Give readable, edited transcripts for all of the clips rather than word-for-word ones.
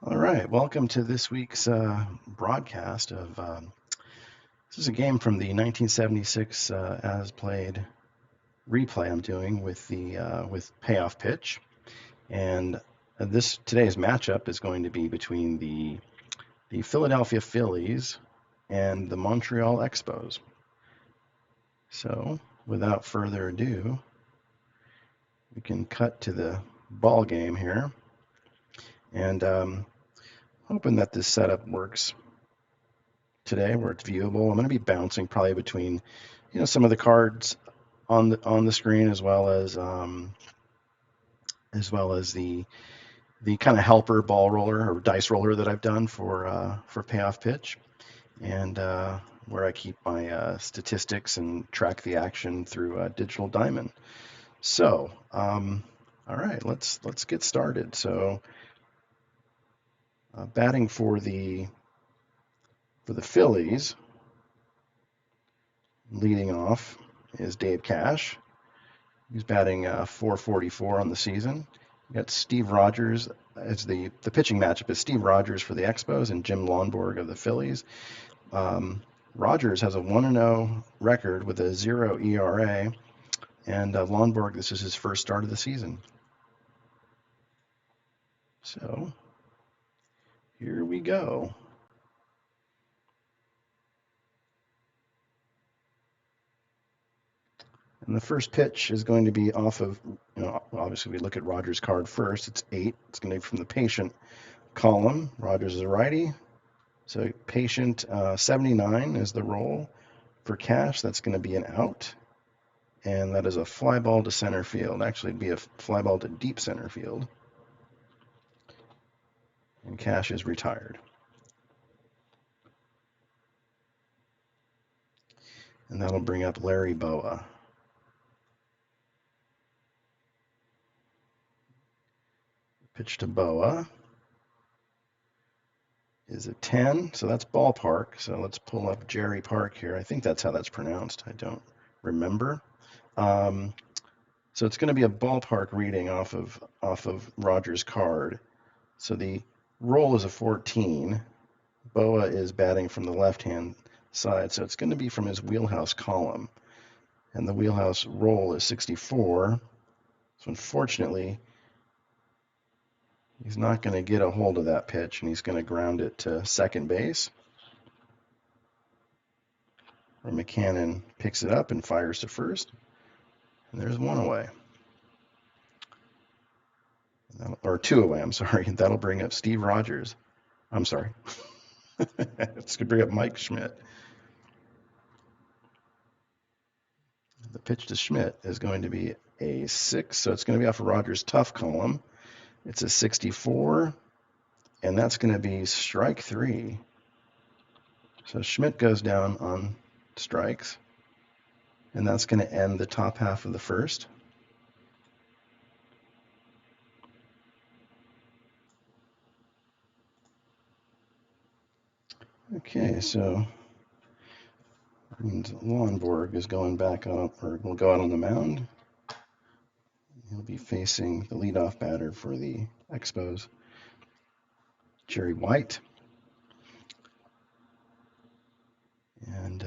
All right, welcome to this week's broadcast of this is a game from the 1976 as played replay I'm doing with the with Payoff pitch, and this today's matchup is going to be between the Philadelphia Phillies and the Montreal Expos. So, without further ado, we can cut to the ball game here, and hoping that this setup works today where it's viewable. I'm going to be bouncing probably between, some of the cards on the screen as well as the kind of helper ball roller or dice roller that I've done for payoff pitch, and where I keep my statistics and track the action through Digital Diamond. So, all right, let's get started. So, batting for the Phillies, leading off is Dave Cash. He's batting 444 on the season. You got Steve Rogers as the pitching matchup is Steve Rogers for the Expos and Jim Lonborg of the Phillies. Rogers has a 1-0 record with a 0 ERA, and Lonborg, this is his first start of the season. So here we go. And the first pitch is going to be off of, obviously we look at Rogers' card first. It's 8. It's going to be from the patient column. Rogers is a righty. So patient 79 is the roll for Cash. That's going to be an out. And that is a fly ball to center field. Actually, it'd be a fly ball to deep center field. And Cash is retired. And that'll bring up Larry Boa. Pitch to Boa is a 10. So that's ballpark. So let's pull up Jerry Park here. I think that's how that's pronounced. I don't remember. So it's going to be a ballpark reading off of Rogers' card. So the roll is a 14. Boa is batting from the left-hand side, so it's going to be from his wheelhouse column. And the wheelhouse roll is 64. So unfortunately, he's not going to get a hold of that pitch, and he's going to ground it to second base, where McCannon picks it up and fires to first. And there's one away. Or two away, I'm sorry. That'll bring up Steve Rogers. I'm sorry. It's going to bring up Mike Schmidt. The pitch to Schmidt is going to be a 6, so it's going to be off of Rogers' tough column. It's a 64, and that's going to be strike 3. So Schmidt goes down on strikes, and that's going to end the top half of the first. Okay, so Lonborg is going back up, or will go out on the mound. He'll be facing the leadoff batter for the Expos, Jerry White. And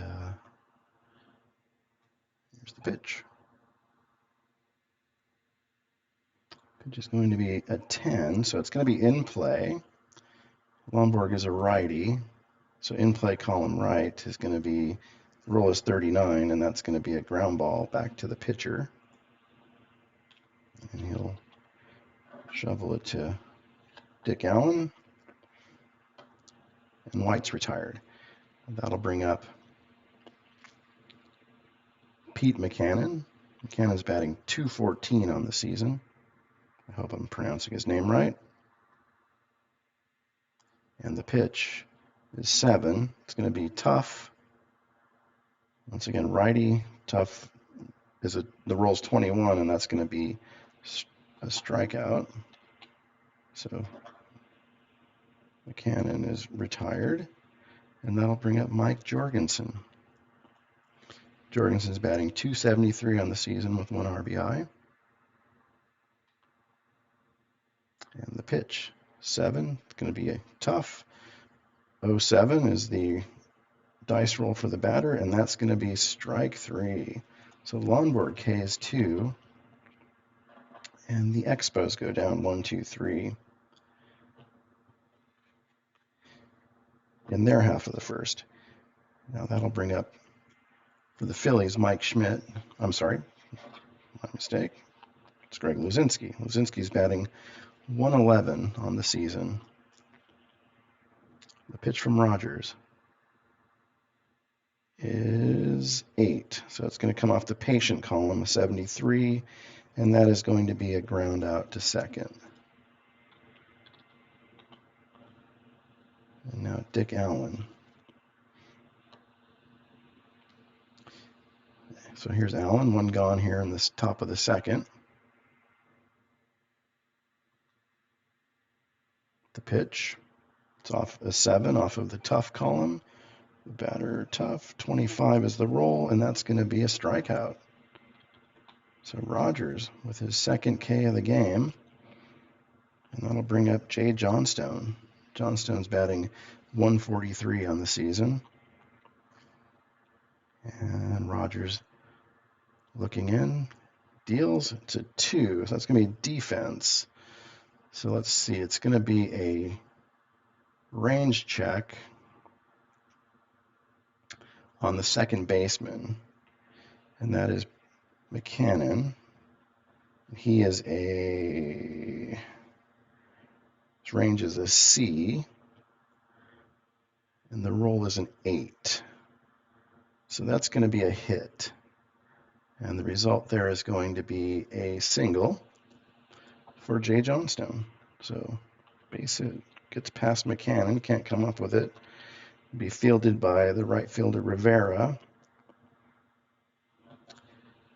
here's the pitch. Pitch is going to be a 10, so it's going to be in play. Lonborg is a righty, so in play column right is going to be, roll is 39, and that's going to be a ground ball back to the pitcher. And he'll shovel it to Dick Allen, and White's retired. That'll bring up Pete McCannon. McCannon's batting .214 on the season. I hope I'm pronouncing his name right. And the pitch is 7. It's going to be tough. Once again, righty, tough the roll's 21, and that's going to be a strikeout. So McCannon is retired, and that'll bring up Mike Jorgensen. Jorgensen's batting .273 on the season with 1 RBI. And the pitch 7. It's going to be a tough. 07 is the dice roll for the batter, and that's going to be strike 3. So Lonborg K's 2, and the Expos go down 1, 2, 3 in their half of the first. Now that'll bring up for the Phillies Mike Schmidt. I'm sorry, my mistake. It's Greg Luzinski. Luzinski's batting 111 on the season. The pitch from Rogers is 8. So it's going to come off the patient column, a 73, and that is going to be a ground out to second. And now Dick Allen. So here's Allen, one gone here in this top of the second. The pitch, it's off a 7 off of the tough column. The batter tough, 25 is the roll, and that's going to be a strikeout. So Rogers with his second K of the game, and that'll bring up Jay Johnstone. Johnstone's batting 143 on the season. And Rogers looking in, deals to 2, so that's going to be defense. So let's see, it's going to be a range check on the second baseman, and that is McCannon. He is his range is a C, and the roll is an 8. So that's going to be a hit. And the result there is going to be a single for Jay Johnstone. So base hit gets past McCannon, can't come up with it. Be fielded by the right fielder Rivera.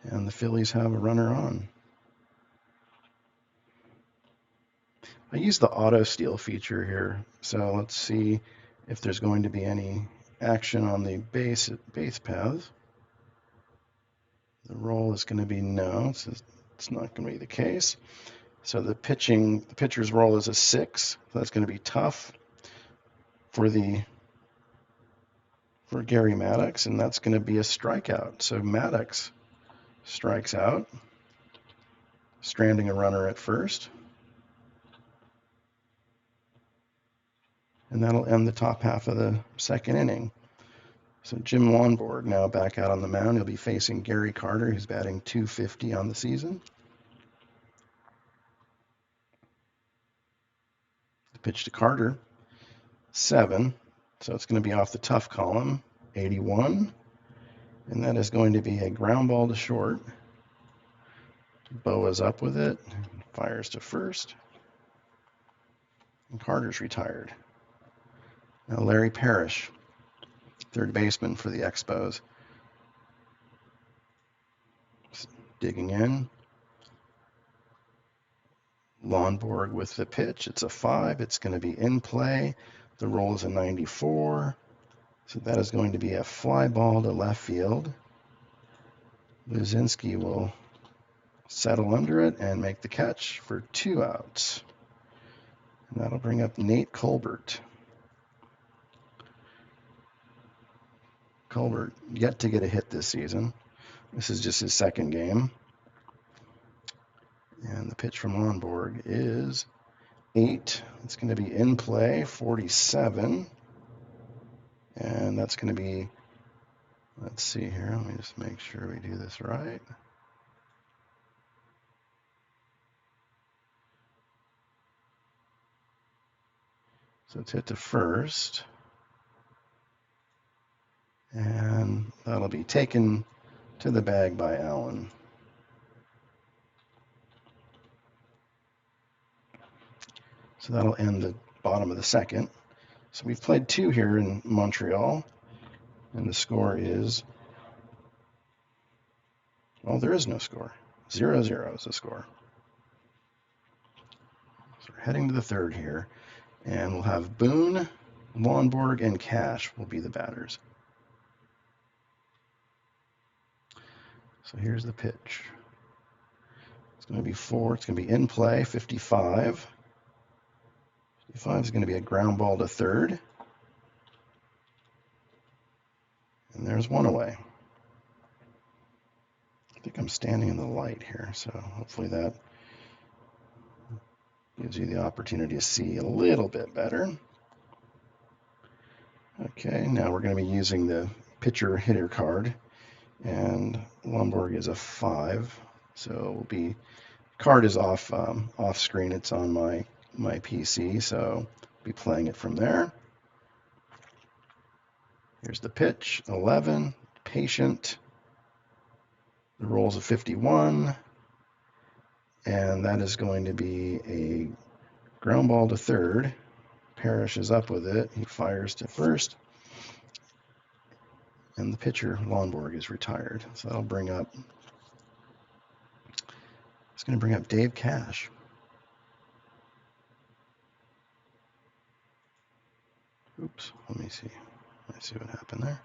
And the Phillies have a runner on. I use the auto steal feature here, so let's see if there's going to be any action on the base paths. The roll is going to be no, it's not going to be the case. So the pitcher's roll is a 6. So that's going to be tough for Gary Maddox, and that's going to be a strikeout. So Maddox strikes out, stranding a runner at first. And that'll end the top half of the second inning. So Jim Lonborg now back out on the mound. He'll be facing Gary Carter, who's batting 250 on the season. The pitch to Carter, 7. So it's going to be off the tough column, 81. And that is going to be a ground ball to short. Boa's up with it, fires to first. And Carter's retired. Now Larry Parrish, third baseman for the Expos. Digging in. Lonborg with the pitch. It's a 5. It's going to be in play. The roll is a 94. So that is going to be a fly ball to left field. Luzinski will settle under it and make the catch for 2 outs. And that'll bring up Nate Colbert. Colbert yet to get a hit this season. This is just his second game. And the pitch from Lonborg is 8. It's going to be in play, 47. And that's going to be, let's see here. Let me just make sure we do this right. So it's hit to first. And that'll be taken to the bag by Allen. So that'll end the bottom of the second. So we've played 2 here in Montreal. And the score is, well, there is no score. 0-0 is the score. So we're heading to the third here. And we'll have Boone, Lonborg, and Cash will be the batters. So here's the pitch. It's going to be 4. It's going to be in play, 55. 5 is going to be a ground ball to third. And there's one away. I think I'm standing in the light here, so hopefully that gives you the opportunity to see a little bit better. Okay, now we're going to be using the pitcher hitter card, and Lomborg is a 5, so we'll be card is off off screen. It's on my PC, so I'll be playing it from there. Here's the pitch, 11, patient. The roll's a 51, and that is going to be a ground ball to third. Parrish is up with it. He fires to first, and the pitcher, Lomborg, is retired. So that'll bring up, it's going to bring up Dave Cash. Oops, let me see. Let's see what happened there.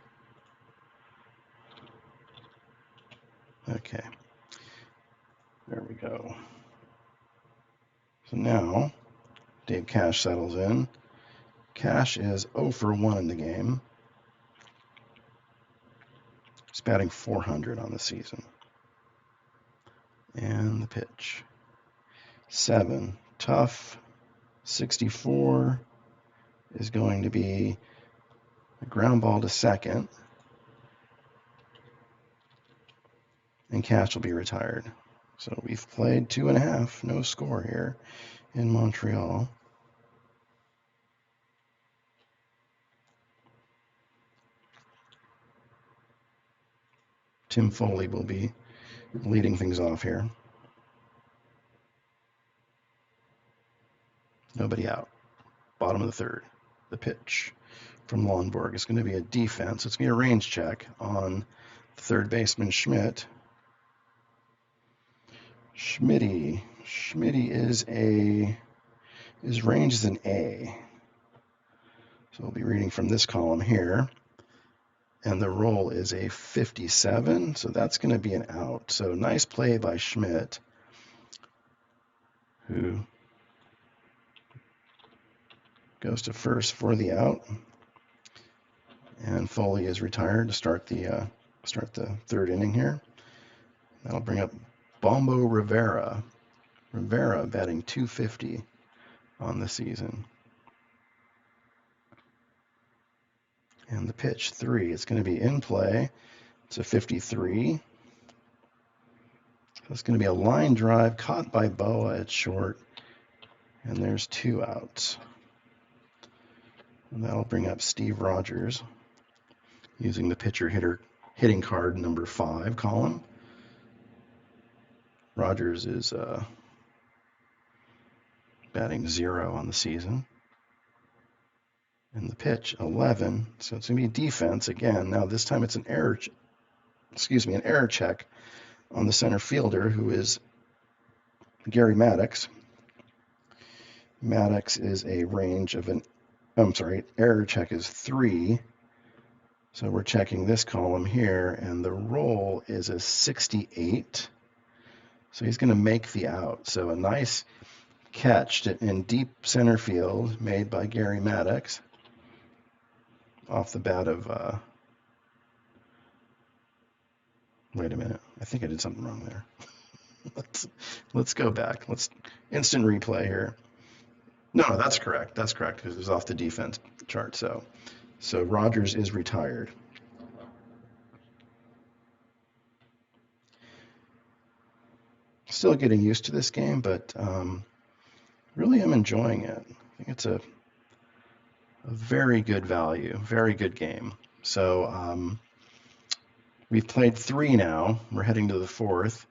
Okay, there we go. So now Dave Cash settles in. Cash is 0 for 1 in the game. He's batting .400 on the season. And the pitch. 7, tough. 64 is going to be a ground ball to second. And Cash will be retired. So we've played 2.5, no score here in Montreal. Tim Foley will be leading things off here. Nobody out. Bottom of the third. The pitch from Lomborg is going to be a defense. It's going to be a range check on third baseman Schmidt. Schmitty his range is an A. So we'll be reading from this column here. And the roll is a 57, so that's going to be an out. So nice play by Schmidt, who goes to first for the out. And Foley is retired to start the third inning here. That'll bring up Bombo Rivera. Rivera batting .250 on the season. And the pitch, 3. It's going to be in play. It's a 53. So it's going to be a line drive caught by Boa at short. And there's 2 outs. And that'll bring up Steve Rogers using the pitcher hitting card number 5 column. Rogers is batting .0 on the season. And the pitch, 11. So it's going to be defense again. Now this time it's an error check on the center fielder, who is Gary Maddox. Maddox is a range of error check is 3. So we're checking this column here, and the roll is a 68. So he's going to make the out. So a nice catch in deep center field made by Gary Maddox off the bat of, wait a minute, I think I did something wrong there. Let's go back. Let's instant replay here. No, that's correct. That's correct, because it was off the defense chart. So Rogers is retired. Still getting used to this game, but really I'm enjoying it. I think it's a very good value, very good game. So we've played 3 now. We're heading to the 4th.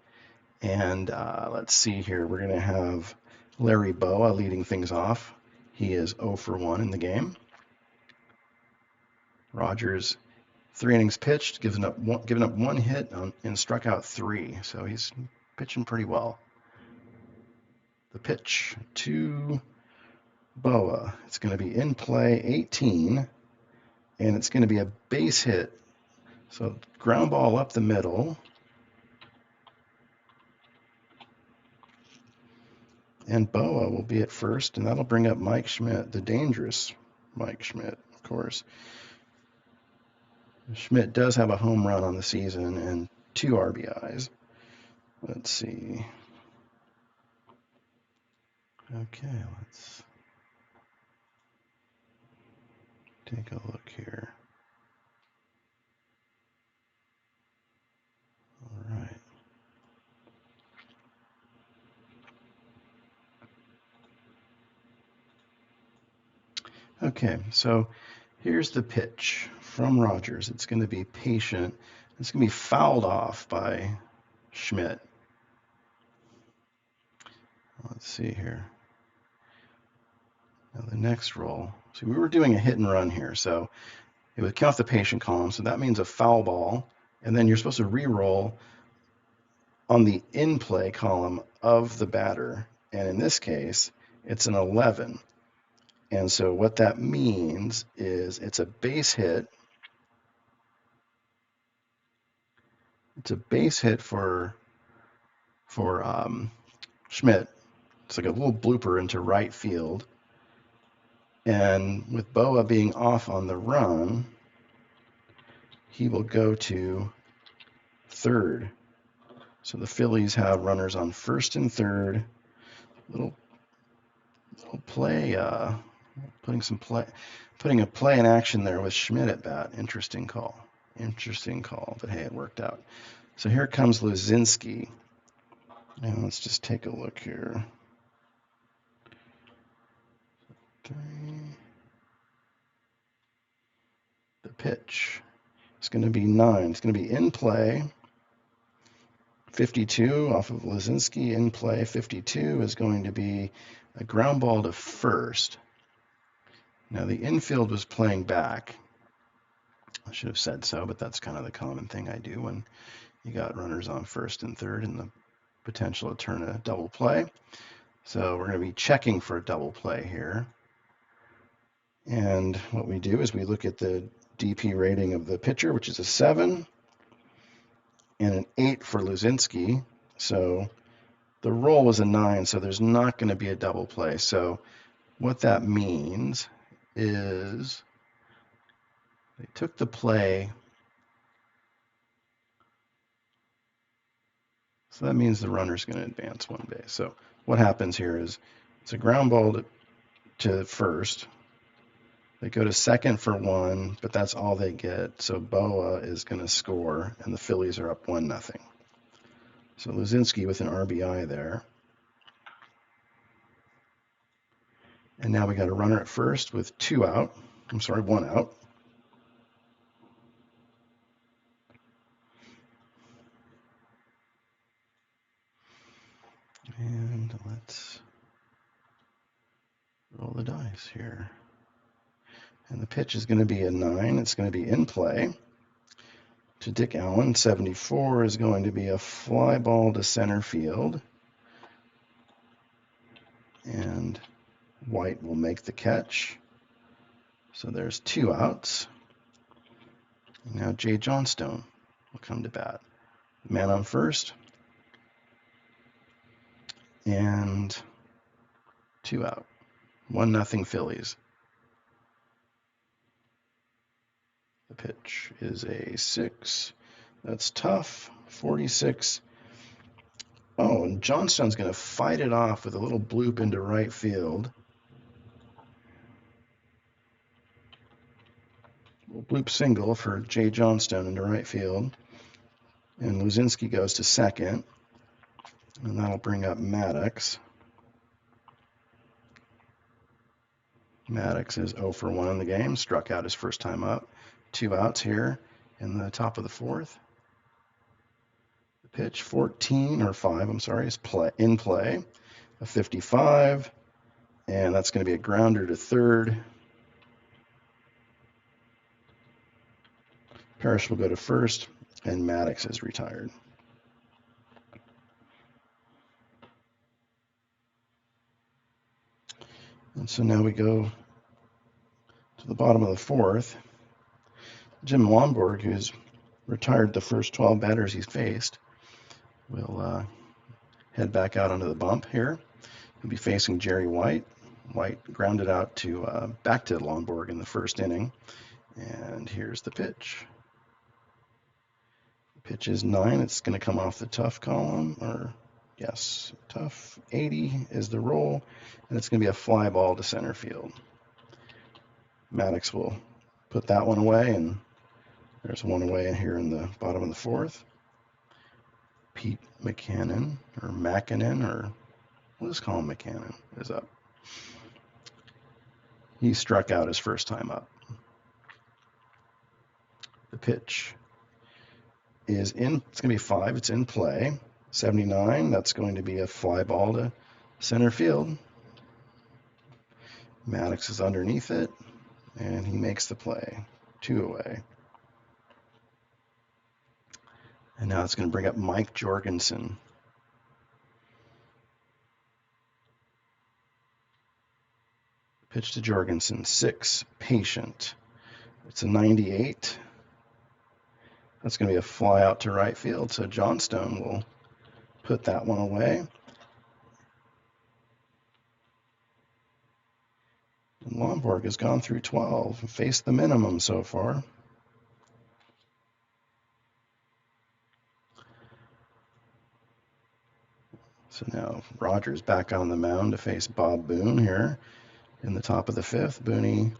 And let's see here. We're going to have Larry Boa leading things off. He is 0 for 1 in the game. Rogers, 3 innings pitched, given up 1 hit and struck out 3. So he's pitching pretty well. The pitch to Boa. It's going to be in play, 18, and it's going to be a base hit. So ground ball up the middle. And Boa will be at first, and that'll bring up Mike Schmidt, the dangerous Mike Schmidt, of course. Schmidt does have a home run on the season and 2 RBIs. Let's see. Okay, let's take a look here. All right. Okay, so here's the pitch from Rogers. It's going to be patient. It's going to be fouled off by Schmidt. Let's see here. Now the next roll. So we were doing a hit and run here, so it would count the patient column. So that means a foul ball, and then you're supposed to re-roll on the in play column of the batter. And in this case, it's an 11. And so what that means is it's a base hit. It's a base hit for Schmidt. It's like a little blooper into right field. And with Boa being off on the run, he will go to third. So the Phillies have runners on first and third. Little play, putting a play in action there with Schmidt at bat. Interesting call, but hey, it worked out. So here comes Luzinski, and let's just take a look here. 3. The pitch. It's going to be 9. It's going to be in play. 52 off of Luzinski. In play 52 is going to be a ground ball to first. Now the infield was playing back. I should have said so, but that's kind of the common thing I do when you got runners on first and third and the potential to turn a double play. So we're going to be checking for a double play here. And what we do is we look at the DP rating of the pitcher, which is a 7, and an 8 for Luzinski. So the roll was a 9, so there's not going to be a double play. So what that means is they took the play. So that means the runner's going to advance 1 base. So what happens here is it's a ground ball to first. They go to second for 1, but that's all they get. So Boa is going to score, and the Phillies are up 1-0. So Luzinski with an RBI there. And now we got a runner at first with 1 out. And let's roll the dice here. And the pitch is going to be a 9. It's going to be in play to Dick Allen. 74 is going to be a fly ball to center field. And White will make the catch. So there's 2 outs. And now Jay Johnstone will come to bat. Man on first. And 2 out. 1-0 Phillies. The pitch is a 6. That's tough. 46. Oh, and Johnstone's going to fight it off with a little bloop into right field. Little bloop single for Jay Johnstone into right field. And Luzinski goes to second. And that'll bring up Maddox. Maddox is 0 for 1 in the game. Struck out his first time up. 2 outs here in the top of the 4th. The pitch 5, is in play. A 55. And that's going to be a grounder to third. Parrish will go to first, and Maddox is retired. And so now we go to the bottom of the 4th. Jim Lomborg, who's retired the first 12 batters he's faced, will head back out onto the bump here. He'll be facing Jerry White. White grounded out to back to Lomborg in the first inning. And here's the pitch. Pitch is 9. It's going to come off the tough column, or yes, tough. 80 is the roll, and it's going to be a fly ball to center field. Maddox will put that one away, and there's one away here in the bottom of the fourth. Pete McCannon, or Mackinnon, or we'll just call him McCannon, is up. He struck out his first time up. The pitch is in. It's going to be 5. It's in play. 79. That's going to be a fly ball to center field. Maddox is underneath it, and he makes the play. 2 away. And now it's going to bring up Mike Jorgensen. Pitch to Jorgensen. 6. Patient. It's a 98. That's going to be a fly out to right field, so Johnstone will put that one away. And Lomborg has gone through 12 and faced the minimum so far. So now Rogers back on the mound to face Bob Boone here in the top of the 5th. Booney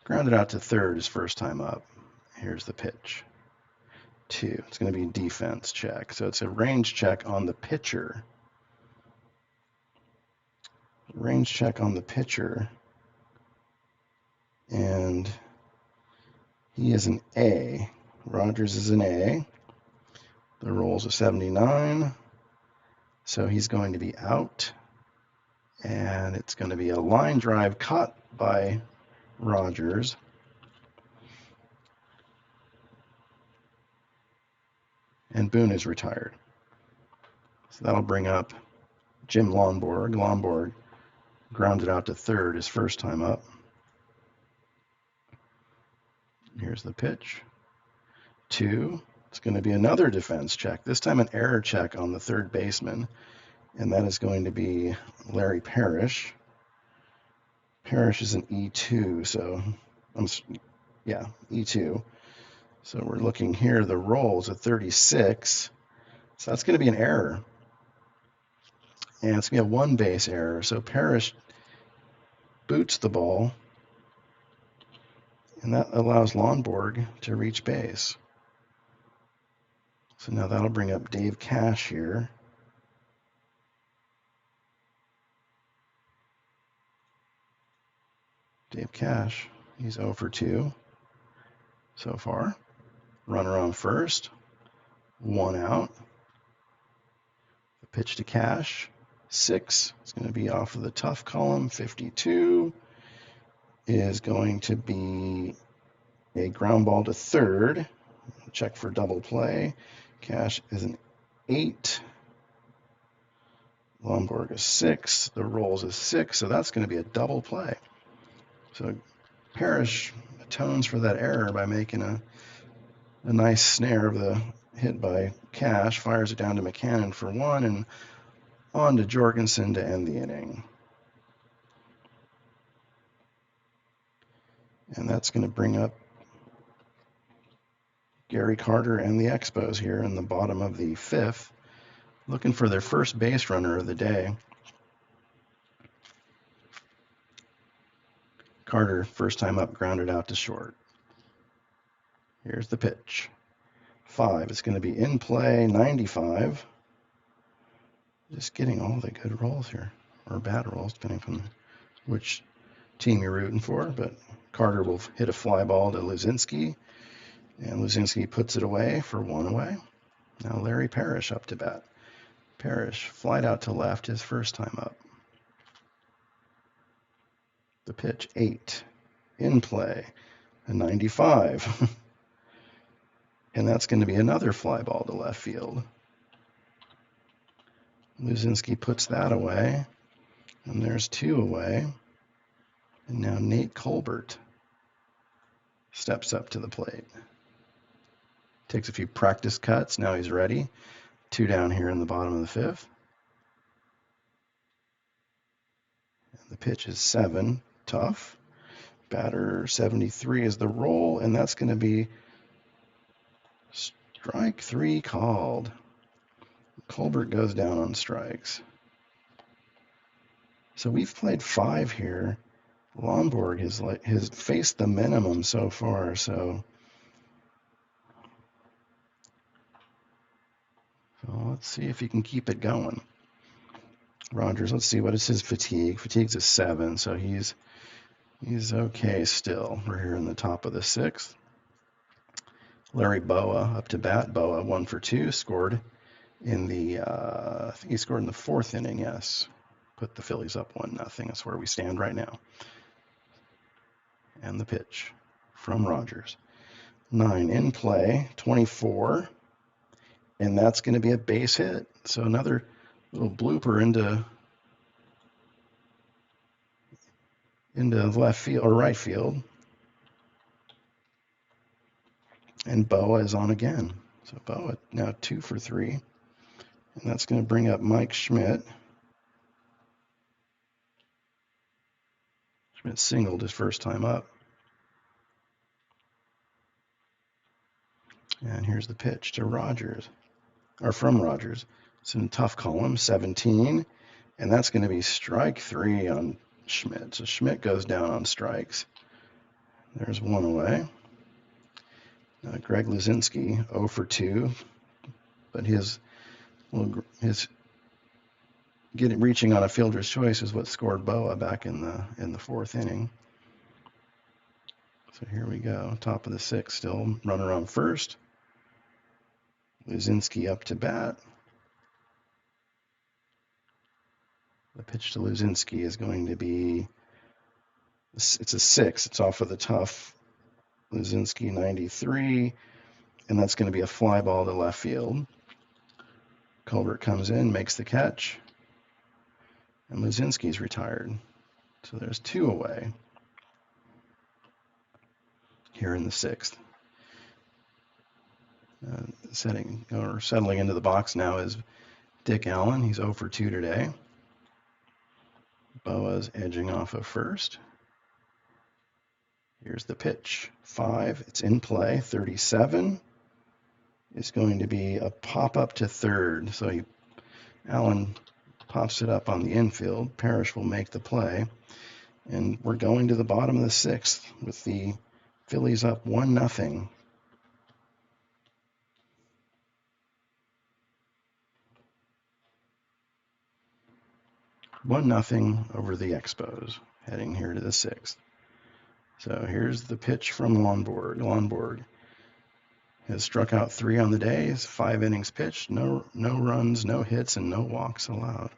grounded out to third his first time up. Here's the pitch. 2. It's going to be a defense check. So it's a range check on the pitcher. Range check on the pitcher. And he is an A. Rogers is an A. The roll's a 79. So he's going to be out. And it's going to be a line drive caught by Rogers. And Boone is retired. So that'll bring up Jim Lomborg. Lomborg grounded out to third his first time up. Here's the pitch. 2. It's going to be another defense check, this time an error check on the third baseman, and that is going to be Larry Parrish. Parrish is an E2, so E2. So we're looking here, the roll is a 36, so that's going to be an error. And it's going to be a one base error, so Parrish boots the ball, and that allows Lomborg to reach base. So now that'll bring up Dave Cash here. Dave Cash, he's 0 for 2 so far. Runner on first, 1 out. The pitch to Cash, 6. It's going to be off of the tough column. 52 is going to be a ground ball to third. Check for double play. Cash is an 8. Lomborg is 6. The rolls is 6, so that's going to be a double play. So Parrish atones for that error by making a nice snare of the hit by Cash, fires it down to McCannon for 1, and on to Jorgensen to end the inning. And that's going to bring up Gary Carter and the Expos here in the bottom of the 5th, looking for their first base runner of the day. Carter, first time up, grounded out to short. Here's the pitch. 5. It's going to be in play, 95. Just getting all the good rolls here, or bad rolls, depending on which team you're rooting for. But Carter will hit a fly ball to Luzinski, and Luzinski puts it away for 1 away. Now Larry Parrish up to bat. Parrish flied out to left his first time up. The pitch, 8. In play, a 95. And that's going to be another fly ball to left field. Luzinski puts that away. And there's 2 away. And now Nate Colbert steps up to the plate. Takes a few practice cuts. Now he's ready. 2 down here in the bottom of the 5th. The pitch is 7, tough. Batter 73 is the roll, and that's going to be strike 3 called. Colbert goes down on strikes. So we've played 5 here. Lomborg has faced the minimum so far, so let's see if he can keep it going. Rogers, let's see, what is his fatigue? Fatigue's a 7, so he's okay still. We're here in the top of the 6th. Larry Boa up to bat. Boa 1 for 2, scored in the I think he scored in the 4th inning. Yes, put the Phillies up 1-0. That's where we stand right now. And the pitch from Rogers. 9 in play, 24, and that's going to be a base hit. So another little blooper into left field or right field. And Boa is on again. So Boa now 2 for 3. And that's going to bring up Mike Schmidt. Schmidt singled his first time up. And here's the pitch to Rogers, or from Rogers. It's in a tough column, 17. And that's going to be strike 3 on Schmidt. So Schmidt goes down on strikes. There's 1 away. Greg Luzinski 0 for 2, but his reaching on a fielder's choice is what scored Boa back in the 4th inning. So here we go, top of the 6th, still runner on first. Luzinski up to bat. The pitch to Luzinski is going to be, it's a 6. It's off of the tough. Luzinski 93, and that's going to be a fly ball to left field. Colbert comes in, makes the catch, and Luzinski's retired. So there's 2 away here in the 6th. Settling into the box now is Dick Allen. He's 0 for 2 today. Boa's edging off of first. Here's the pitch. 5. It's in play. 37 is going to be a pop up to third. So Allen pops it up on the infield. Parrish will make the play. And we're going to the bottom of the 6th with the Phillies up 1-0. One nothing over the Expos, heading here to the 6th. So here's the pitch from Lomborg. Lomborg has struck out 3 on the day. 5 innings pitched, no runs, no hits, and no walks allowed.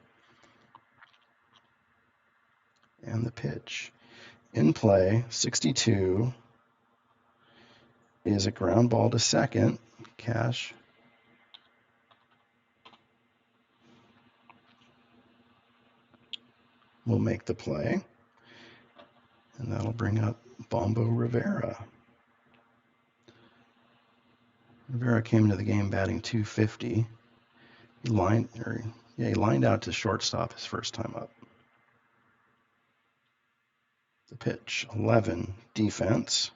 And the pitch in play, 62, is a ground ball to second. Cash will make the play, and that'll bring up Bombo Rivera. Rivera came into the game batting .250. He lined out to shortstop his first time up. The pitch, 11, defense.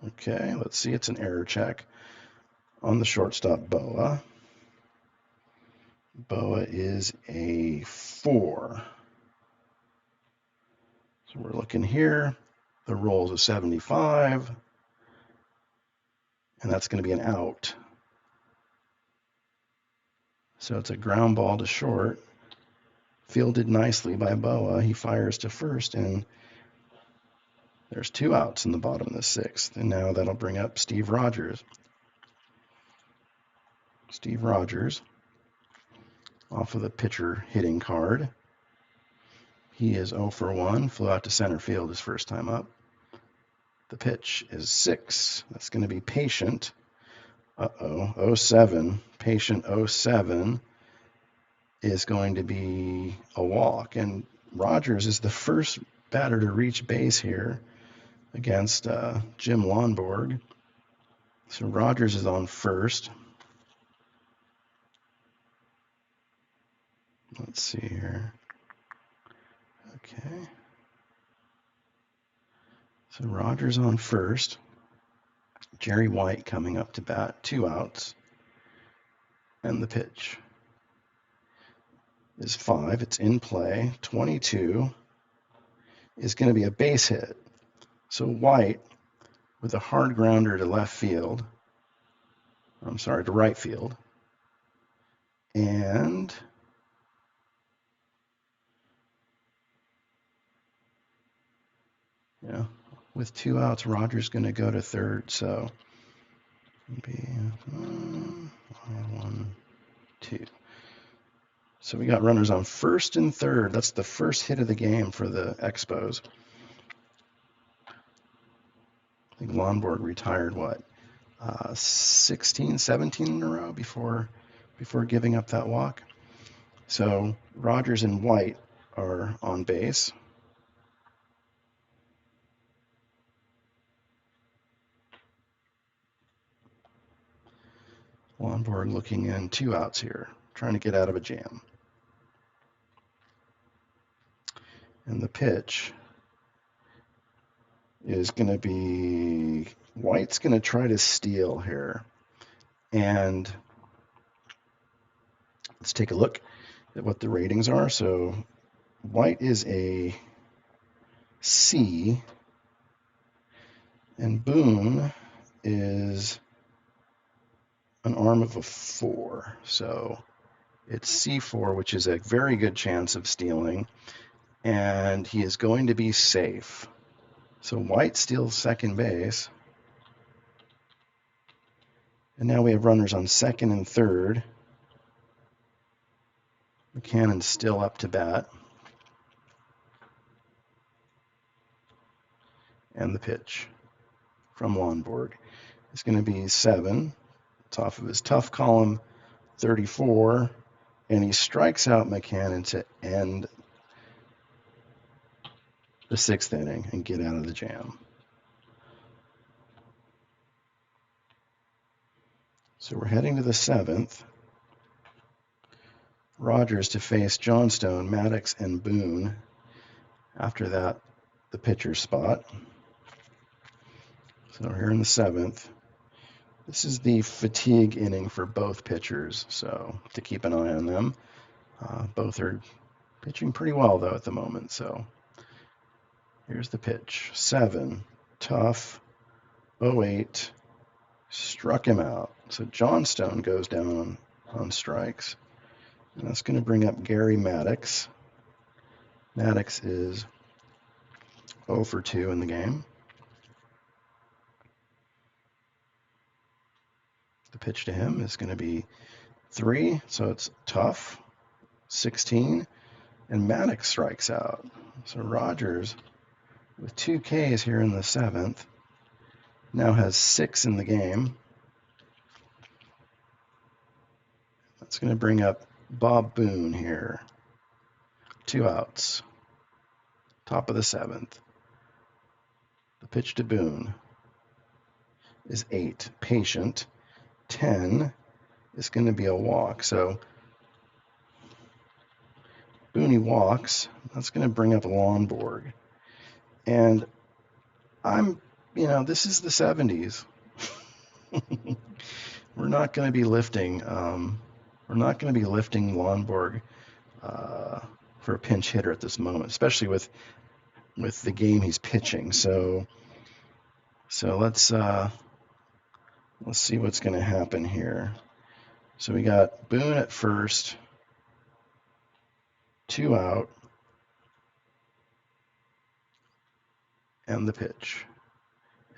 Okay, let's see, it's an error check on the shortstop, Boa. Boa is a 4. So we're looking here. The roll's a 75, and that's going to be an out. So it's a ground ball to short. Fielded nicely by Boa. He fires to first, and there's 2 outs in the bottom of the 6th. And now that'll bring up Steve Rogers. Steve Rogers off of the pitcher hitting card. He is 0 for 1, flew out to center field his first time up. The pitch is 6. That's going to be patient. 07. Patient 07 is going to be a walk. And Rogers is the first batter to reach base here against Jim Lomborg. So Rogers is on first. Let's see here. Okay. So Rogers on first. Jerry White coming up to bat, 2 outs. And the pitch is 5. It's in play. 22 is going to be a base hit. So White with a hard grounder to left field. I'm sorry, to right field. And yeah, with 2 outs, Rogers going to go to third. So be 1, 2. So we got runners on first and third. That's the first hit of the game for the Expos. I think Lonborg retired, 16, 17 in a row before giving up that walk. So Rogers and White are on base. Lonborg looking in, 2 outs here, trying to get out of a jam. And the pitch is going to be, White's going to try to steal here. And let's take a look at what the ratings are. So White is a C, and Boone is an arm of a 4. So it's C4, which is a very good chance of stealing, and he is going to be safe. So White steals second base. And now we have runners on second and third. McCannon's still up to bat. And the pitch from Lonborg is going to be 7. It's off of his tough column, 34. And he strikes out McCannon to end the 6th inning and get out of the jam. So we're heading to the 7th. Rogers to face Johnstone, Maddox, and Boone. After that, the pitcher spot. So here in the 7th. This is the fatigue inning for both pitchers, so to keep an eye on them. Both are pitching pretty well, though, at the moment. So here's the pitch. 7, tough, 0-8, struck him out. So Johnstone goes down on strikes. And that's going to bring up Gary Maddox. Maddox is 0 for 2 in the game. The pitch to him is going to be 3, so it's tough, 16, and Maddox strikes out. So Rogers, with 2 Ks here in the 7th, now has 6 in the game. That's going to bring up Bob Boone here. 2 outs. Top of the 7th. The pitch to Boone is 8. Patient. 10 is going to be a walk. So Booney walks. That's going to bring up Lonborg. And this is the 70s. We're not going to be lifting. We're not going to be lifting Lonborg for a pinch hitter at this moment, especially with the game he's pitching. So let's see what's going to happen here. So we got Boone at first, 2 out, and the pitch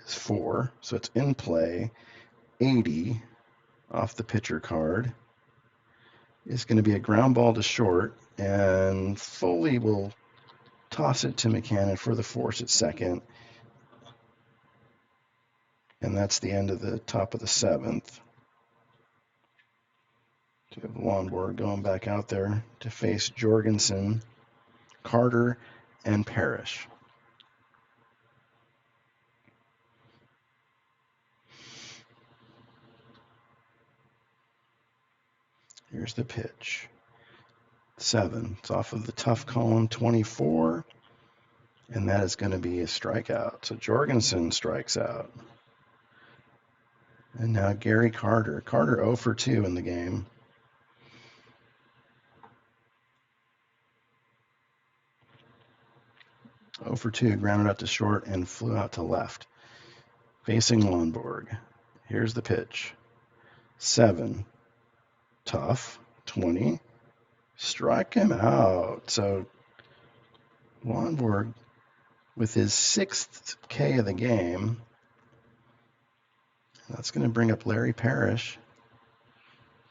is 4. So it's in play. 80 off the pitcher card is going to be a ground ball to short, and Foley will toss it to McCannon for the force at second. And that's the end of the top of the 7th. We have Lonborg going back out there to face Jorgensen, Carter, and Parrish. Here's the pitch. 7. It's off of the tough column, 24. And that is going to be a strikeout. So Jorgensen strikes out. And now Gary Carter. Carter 0 for 2 in the game. Oh for 2, grounded out to short and flew out to left. Facing Lonborg. Here's the pitch. 7. Tough. 20. Strike him out. So Lonborg with his 6th K of the game. That's going to bring up Larry Parrish.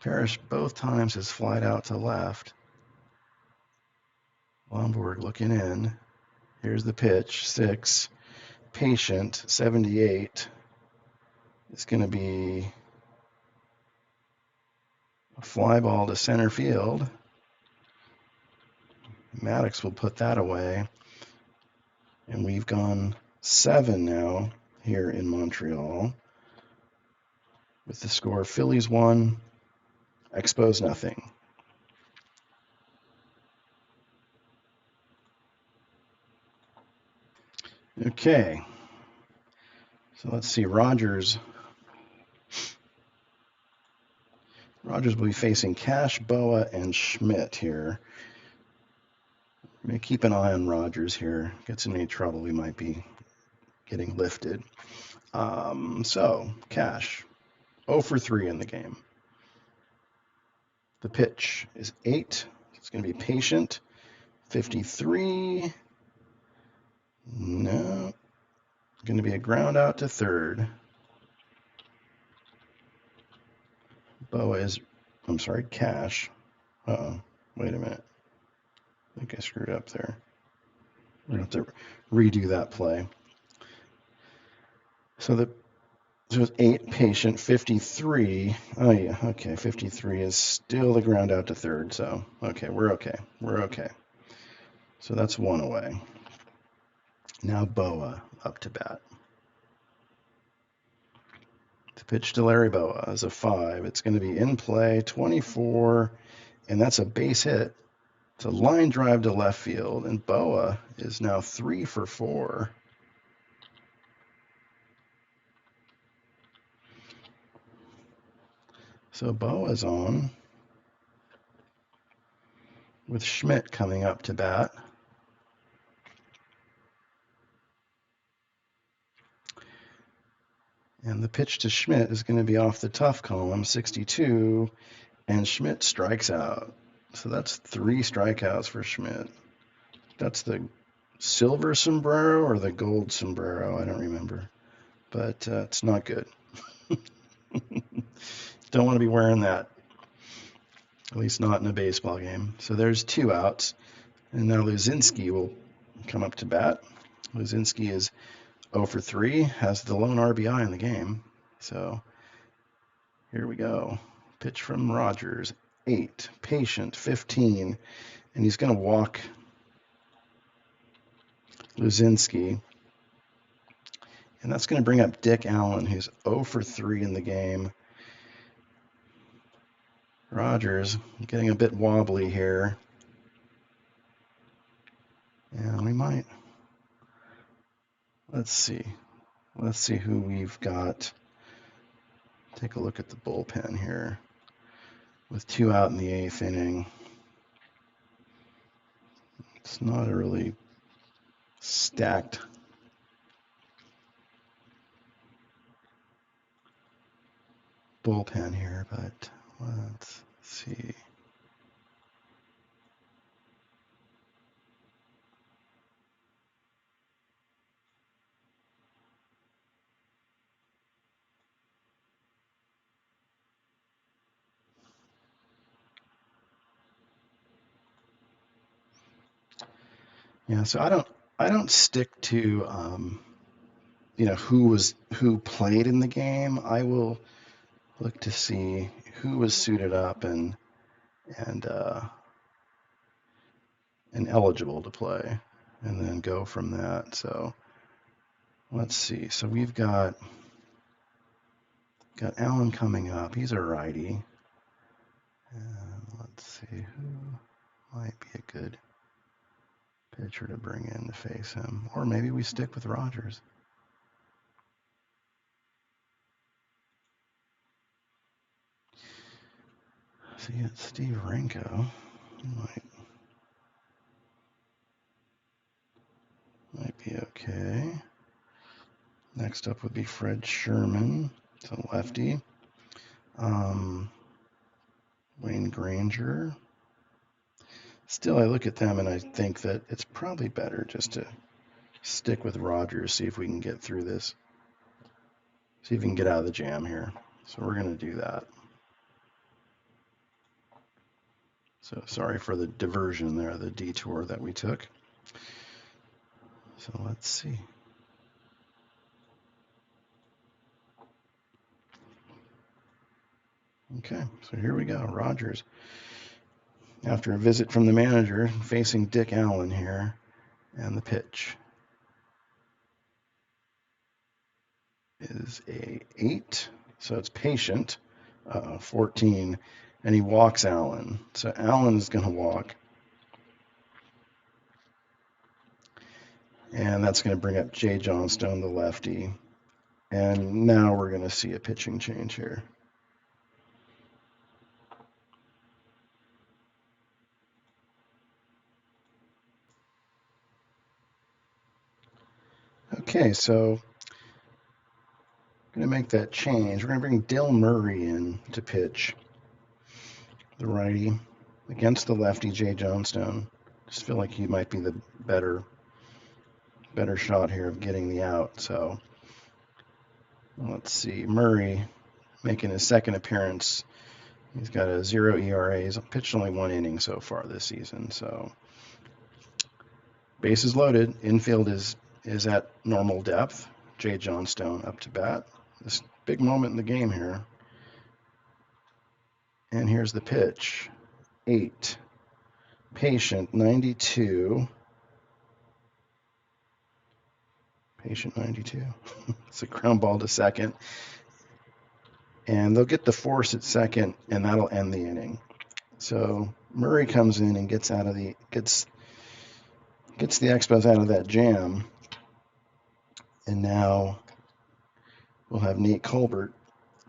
Parrish both times has flied out to left. Lonborg looking in. Here's the pitch. 6. Patient. 78. It's going to be a fly ball to center field. Maddox will put that away. And we've gone 7 now here in Montreal. With the score Phillies 1, Expos nothing. Okay. So let's see. Rogers will be facing Cash, Boa, and Schmidt here. I'm going to keep an eye on Rogers here. Gets in any trouble, he might be getting lifted. So, Cash, 0 for 3 in the game. The pitch is 8. It's going to be Patient. 53. No. Going to be a ground out to third. Cash. Uh-oh. Wait a minute. I think I screwed up there. We're going to have to redo that play. So it's 8, Patient, 53. Oh, yeah, okay, 53 is still the ground out to third, so, okay, we're okay. We're okay. So that's 1 away. Now Boa up to bat. The pitch to Larry Boa is a 5. It's going to be in play, 24, and that's a base hit. It's a line drive to left field, and Boa is now 3 for 4. So Boa's on, with Schmidt coming up to bat. And the pitch to Schmidt is going to be off the tough column, 62, and Schmidt strikes out. So that's 3 strikeouts for Schmidt. That's the silver sombrero or the gold sombrero, I don't remember. But it's not good. Don't want to be wearing that, at least not in a baseball game. So there's 2 outs. And now Luzinski will come up to bat. Luzinski is 0 for 3, has the lone RBI in the game. So here we go. Pitch from Rogers, 8. Patient, 15. And he's going to walk Luzinski. And that's going to bring up Dick Allen, who's 0 for 3 in the game. Rogers getting a bit wobbly here. Yeah, we might. Let's see. Let's see who we've got. Take a look at the bullpen here. With 2 out in the 8th inning. It's not a really stacked bullpen here, but let's see. Yeah, so I don't stick to who played in the game. I will look to see who was suited up and eligible to play, and then go from that. So let's see. So we've got Allen coming up. He's a righty. And let's see who might be a good pitcher to bring in to face him. Or maybe we stick with Rogers. So you got Steve Renko. Might be okay. Next up would be Fred Sherman. It's a lefty. Wayne Granger. Still, I look at them and I think that it's probably better just to stick with Rogers, see if we can get through this. See if we can get out of the jam here. So we're going to do that. So sorry for the diversion there, the detour that we took. So let's see. Okay, so here we go. Rogers, after a visit from the manager, facing Dick Allen here, and the pitch is a 8, so it's patient. 14, and he walks Allen. So Allen is going to walk, and that's going to bring up Jay Johnstone, the lefty. And now we're going to see a pitching change here. Okay, so I'm going to make that change. We're going to bring Dill Murray in to pitch, the righty, against the lefty Jay Johnstone. Just feel like he might be the better shot here of getting the out. So let's see, Murray making his second appearance. He's got a 0 ERA. He's pitched only 1 inning so far this season. So bases loaded. Infield is at normal depth. Jay Johnstone up to bat. This big moment in the game here. And here's the pitch. 8. Patient 92. Patient 92. It's a ground ball to second. And they'll get the force at second, and that'll end the inning. So Murray comes in and gets the Expos out of that jam. And now we'll have Nate Colbert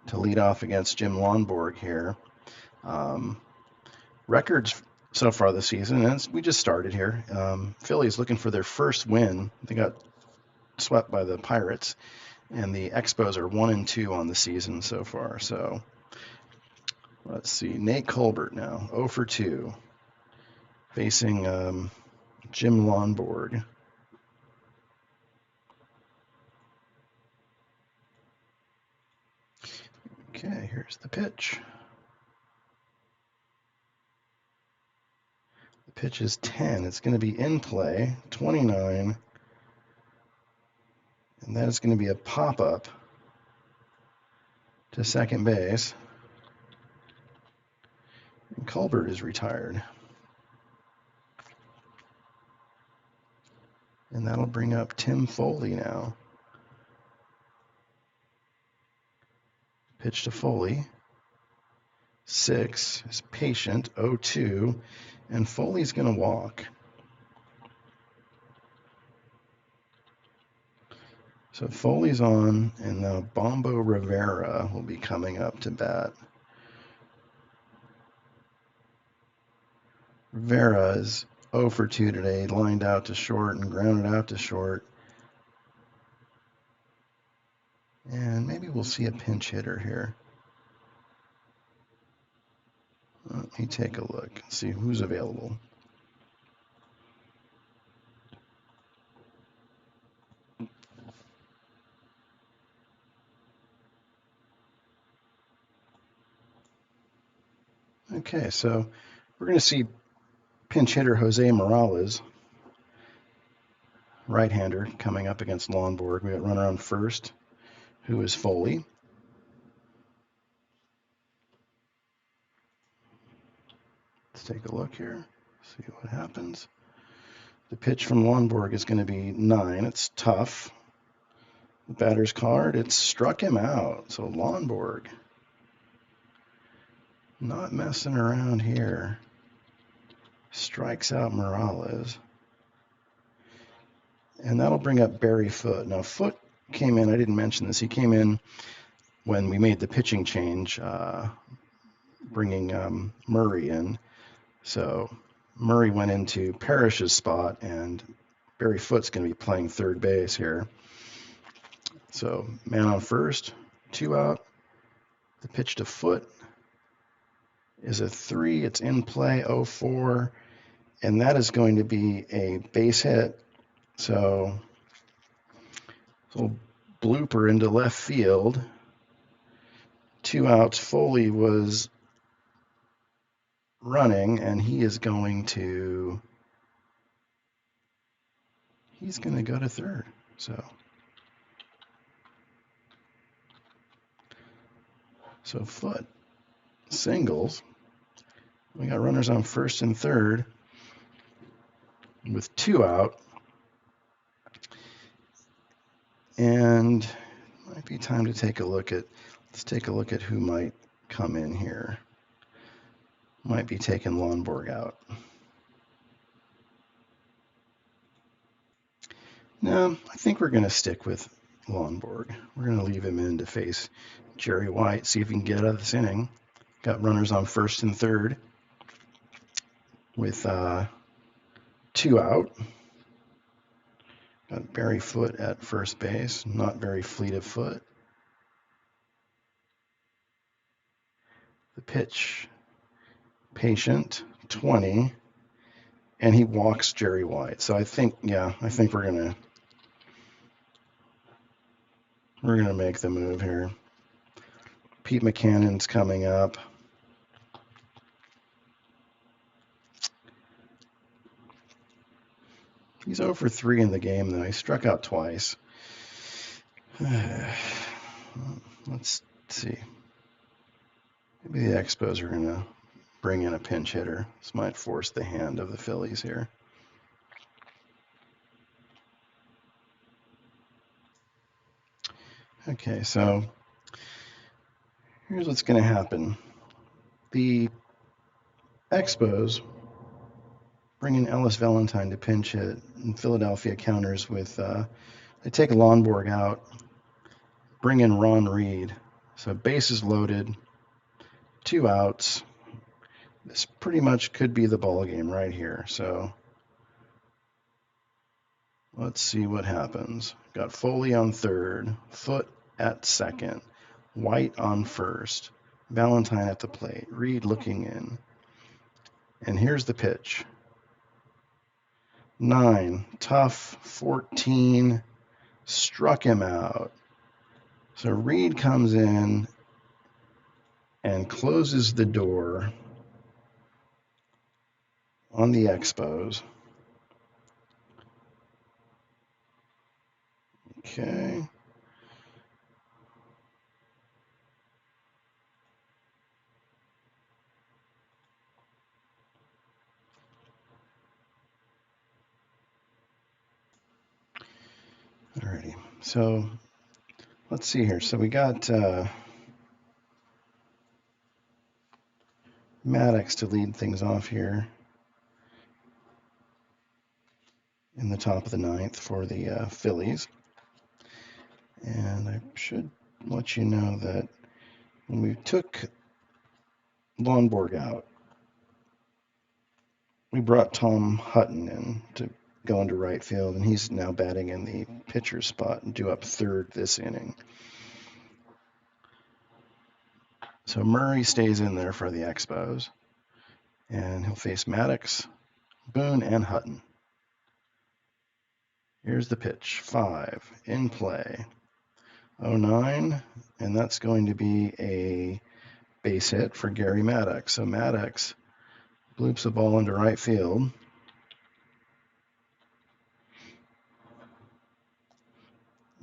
to lead off against Jim Lonborg here. Records so far this season, and we just started here. Philly's looking for their first win. They got swept by the Pirates, and the Expos are 1-2 on the season so far. So let's see, Nate Colbert now 0 for 2, facing Jim Lonborg. Okay, here's the pitch. The pitch is 10. It's going to be in play, 29. And that is going to be a pop-up to second base. And Colbert is retired. And that'll bring up Tim Foley now. Pitch to Foley. 6 is patient, 0-2, and Foley's going to walk. So Foley's on, and now Bombo Rivera will be coming up to bat. Rivera is 0 for 2 today, lined out to short and grounded out to short. And maybe we'll see a pinch hitter here. Let me take a look and see who's available. Okay, so we're going to see pinch hitter Jose Morales, right-hander, coming up against Lonborg. We got runner on first, who is Foley. Let's take a look here, see what happens. The pitch from Lonborg is going to be 9. It's tough. The batter's card, it's struck him out. So Lonborg, not messing around here, strikes out Morales. And that'll bring up Barry Foote. Now, Foote came in, I didn't mention this, he came in when we made the pitching change, bringing Murray in. So Murray went into Parrish's spot, and Barry Foote's going to be playing third base here. So man on first, 2 out. The pitch to Foote is a 3. It's in play, 0-4, and that is going to be a base hit. So little blooper into left field. 2 outs. Foley was running, and he's going to go to third. So Foote singles. We got runners on first and third with 2 out. And it might be time to take a look at, let's take a look at who might come in here. Might be taking Lonborg out. No, I think we're going to stick with Lonborg. We're going to leave him in to face Jerry White, see if he can get out of this inning. Got runners on first and third with 2 out. Got Barry Foote at first base, not very fleet of foot. The pitch, patient, 20, and he walks Jerry White. So I think we're gonna make the move here. Pete McCannon's coming up. He's 0 for 3 in the game, though. He struck out twice. Let's see. Maybe the Expos are going to bring in a pinch hitter. This might force the hand of the Phillies here. Okay, so here's what's going to happen. The Expos bring in Ellis Valentine to pinch hit, and Philadelphia counters with, they take Lonborg out, bring in Ron Reed. So bases loaded, 2 outs. This pretty much could be the ball game right here. So let's see what happens. Got Foley on third, Foote at second, White on first, Valentine at the plate, Reed looking in. And here's the pitch. 9, tough, 14, struck him out. So Reed comes in and closes the door on the Expos. Okay. Alrighty. So let's see here. So we got Maddox to lead things off here in the top of the 9th for the Phillies. And I should let you know that when we took Lonborg out, we brought Tom Hutton in to go into right field, and he's now batting in the pitcher's spot and due up third this inning. So Murray stays in there for the Expos, and he'll face Maddox, Boone, and Hutton. Here's the pitch, 5, in play, 0-9, and that's going to be a base hit for Gary Maddox. So Maddox bloops the ball into right field.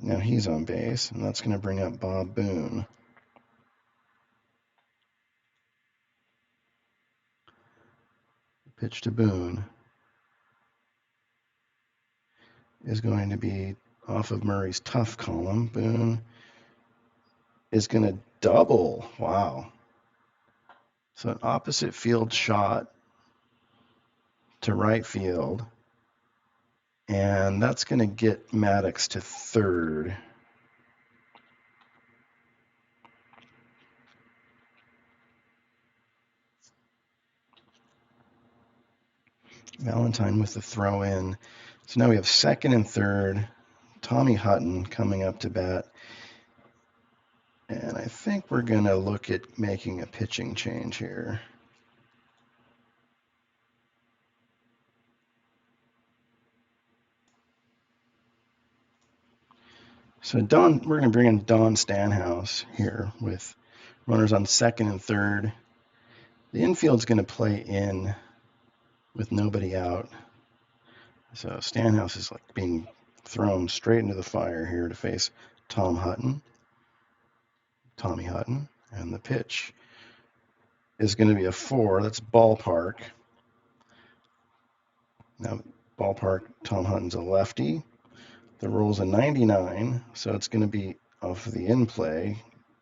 Now he's on base, and that's going to bring up Bob Boone. Pitch to Boone is going to be off of Murray's tough column. Boone is going to double. Wow. So an opposite field shot to right field. And that's going to get Maddox to third. Valentine with the throw in. So now we have second and third. Tommy Hutton coming up to bat. And I think we're going to look at making a pitching change here. So we're going to bring in Don Stanhouse here with runners on second and third. The infield's going to play in with nobody out. So Stanhouse is like being thrown straight into the fire here to face Tommy Hutton. And the pitch is going to be a 4. That's ballpark. Now, ballpark, Tom Hutton's a lefty. The roll's a 99, so it's going to be off the in play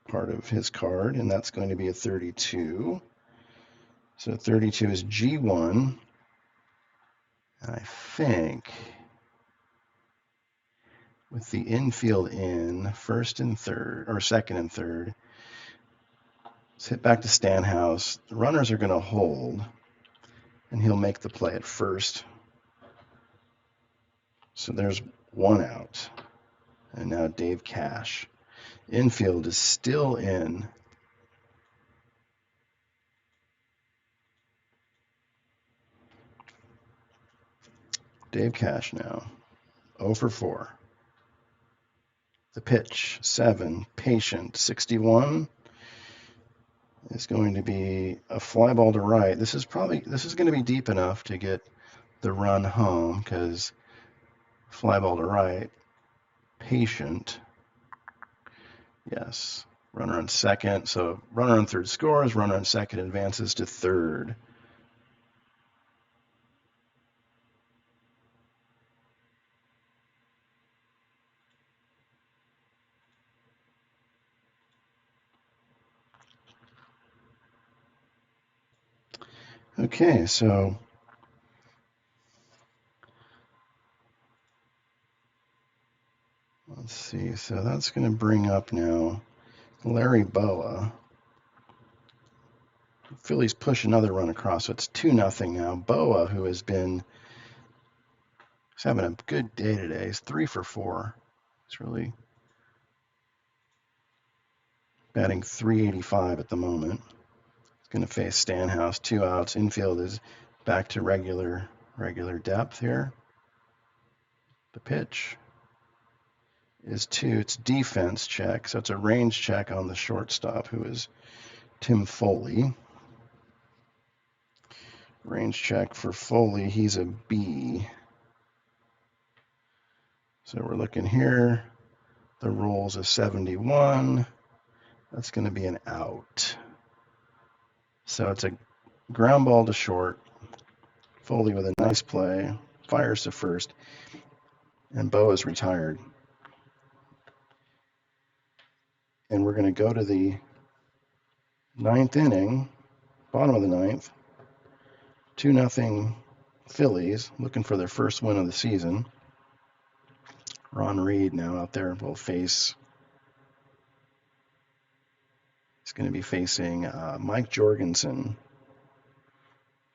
part of his card, and that's going to be a 32. So 32 is G1. And I think with the infield in first and third, or second and third, let's hit back to Stanhouse. The runners are going to hold, and he'll make the play at first. So there's one out. And now Dave Cash. Infield is still in. Dave Cash now. 0 for 4. The pitch, 7. Patient, 61. Is going to be a fly ball to right. This is going to be deep enough to get the run home because fly ball to right. Patient. Yes. Runner on second. So runner on third scores. Runner on second advances to third. Okay, so let's see. So that's going to bring up now Larry Boa. Phillies push another run across, so it's 2-0 now. Boa, who he's having a good day today. He's 3 for 4. He's really batting .385 at the moment. He's going to face Stanhouse, 2 outs. Infield is back to regular depth here. The pitch is 2. It's defense check, so it's a range check on the shortstop, who is Tim Foley. Range check for Foley. He's a B. So we're looking here. The roll's a 71. That's going to be an out. So it's a ground ball to short. Foley with a nice play. Fires to first. And Bo is retired. And we're going to go to the ninth inning, bottom of the ninth. 2-0 Phillies, looking for their first win of the season. Ron Reed now out there will face. He's going to be facing Mike Jorgensen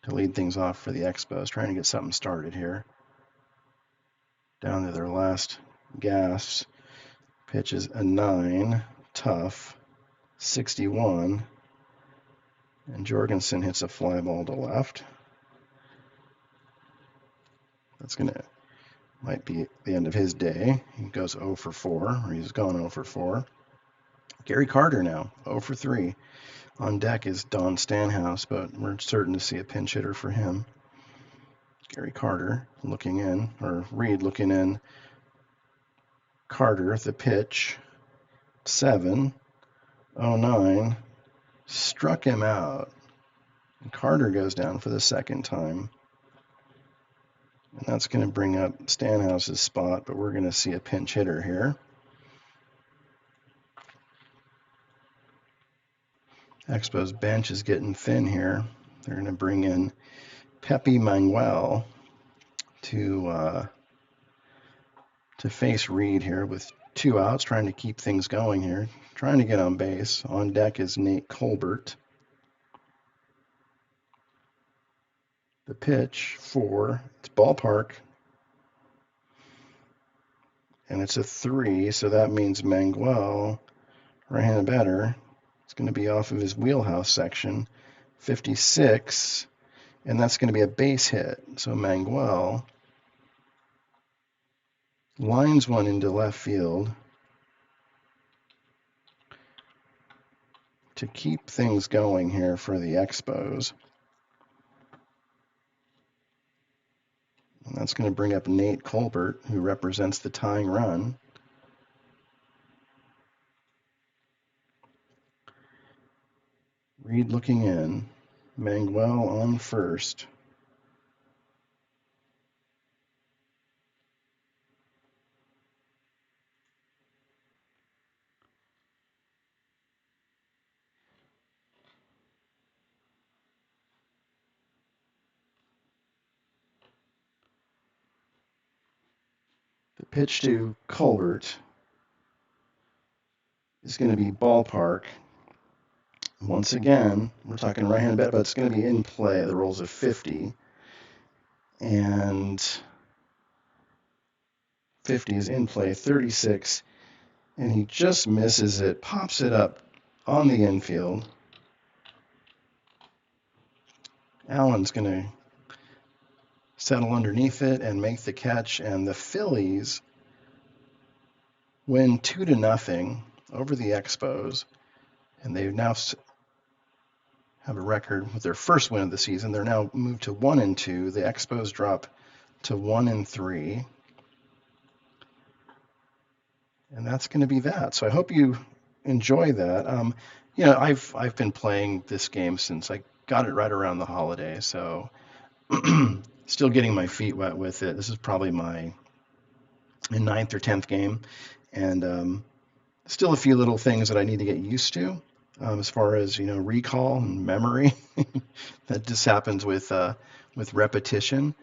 to lead things off for the Expos, trying to get something started here. Down to their last gasps. Pitch is a 9, tough, 61. And Jorgensen hits a fly ball to left. That's might be the end of his day. He goes 0 for 4, or he's gone 0 for 4. Gary Carter now, 0 for 3. On deck is Don Stanhouse, but we're certain to see a pinch hitter for him. Gary Carter looking in, or Reed looking in. Carter, the pitch, 7, 0-9, struck him out. And Carter goes down for the second time. And that's going to bring up Stanhouse's spot, but we're going to see a pinch hitter here. Expos bench is getting thin here. They're going to bring in Pepe Manuel to to face Reed here with 2 outs, trying to keep things going here, trying to get on base. On deck is Nate Colbert. The pitch for it's ballpark, and it's a 3, so that means Manguel, right-handed batter, it's going to be off of his wheelhouse section, 56, and that's going to be a base hit. So Manguel lines one into left field to keep things going here for the Expos. And that's going to bring up Nate Colbert, who represents the tying run. Reed looking in. Manguel on first. The pitch to Colbert is going to be ballpark. Once again, we're talking right-handed bat, but it's going to be in play. The rolls of 50. And 50 is in play, 36. And he just misses it, pops it up on the infield. Allen's going to settle underneath it and make the catch, and the Phillies win 2-0 over the Expos, and they now have a record with their first win of the season. They're now moved to 1-2. The Expos drop to 1-3, and that's going to be that. So I hope you enjoy that. I've been playing this game since I got it right around the holidays, so still getting my feet wet with it. This is probably my 9th or 10th game, and still a few little things that I need to get used to, as far as recall and memory. That just happens with repetition.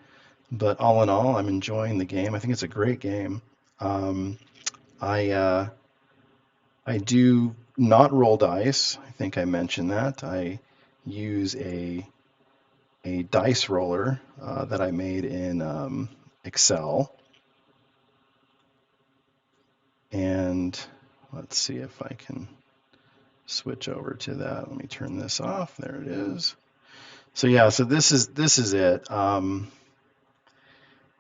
But all in all, I'm enjoying the game. I think it's a great game. I do not roll dice. I think I mentioned that. I use a dice roller that I made in Excel. And let's see if I can switch over to that. Let me turn this off. There it is. So yeah, so this is it. I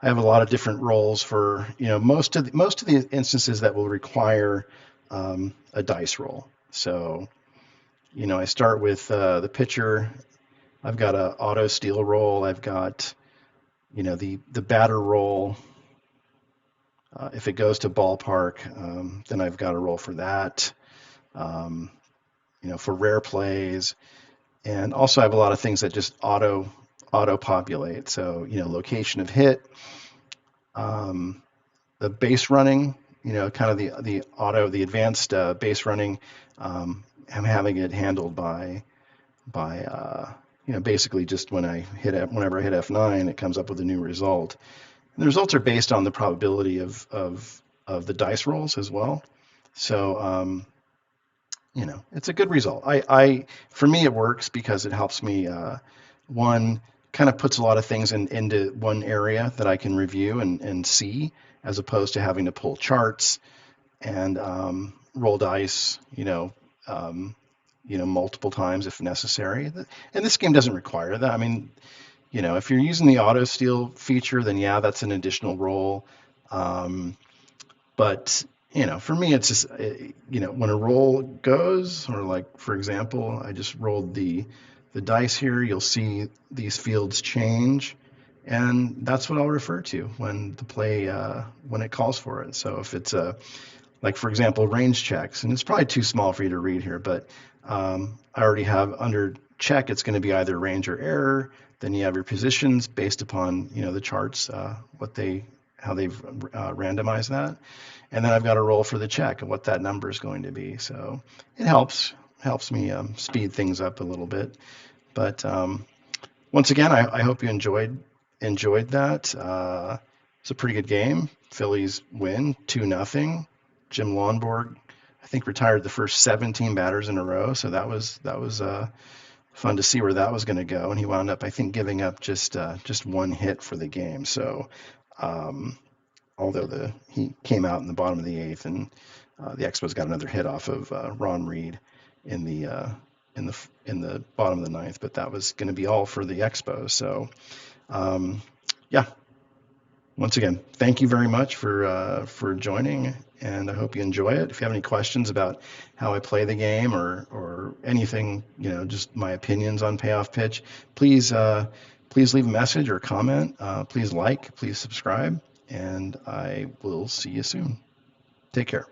have a lot of different roles for most of the instances that will require a dice roll. So I start with the pitcher. I've got a auto steal roll. I've got the batter roll. If it goes to ballpark, then I've got a roll for that. For rare plays, and also I have a lot of things that just auto populate. So location of hit, the base running, kind of the advanced base running. I'm having it handled by basically just whenever I hit F9, it comes up with a new result. And the results are based on the probability of the dice rolls as well. So it's a good result. For me it works because it helps me, one, kind of puts a lot of things into one area that I can review and see, as opposed to having to pull charts and roll dice, multiple times if necessary. And this game doesn't require that. I mean, if you're using the auto steal feature, then yeah, that's an additional roll. But for me, it's just when a roll goes, or like for example, I just rolled the dice here. You'll see these fields change, and that's what I'll refer to when the play when it calls for it. So if it's like for example, range checks, and it's probably too small for you to read here, but I already have under check. It's going to be either range or error. Then you have your positions based upon the charts, how they've randomized that. And then I've got a roll for the check and what that number is going to be. So it helps me speed things up a little bit. But once again, I hope you enjoyed that. It's a pretty good game. Phillies win 2-0. Jim Lonborg, I think, retired the first 17 batters in a row, so that was fun to see where that was going to go. And he wound up, I think, giving up just one hit for the game. So um, although he came out in the bottom of the eighth, and the Expos got another hit off of Ron Reed in the in the bottom of the ninth, but that was going to be all for the Expos. So um, yeah, once again, thank you very much for joining, and I hope you enjoy it. If you have any questions about how I play the game or anything, just my opinions on Payoff Pitch, please leave a message or comment. Please subscribe, and I will see you soon. Take care.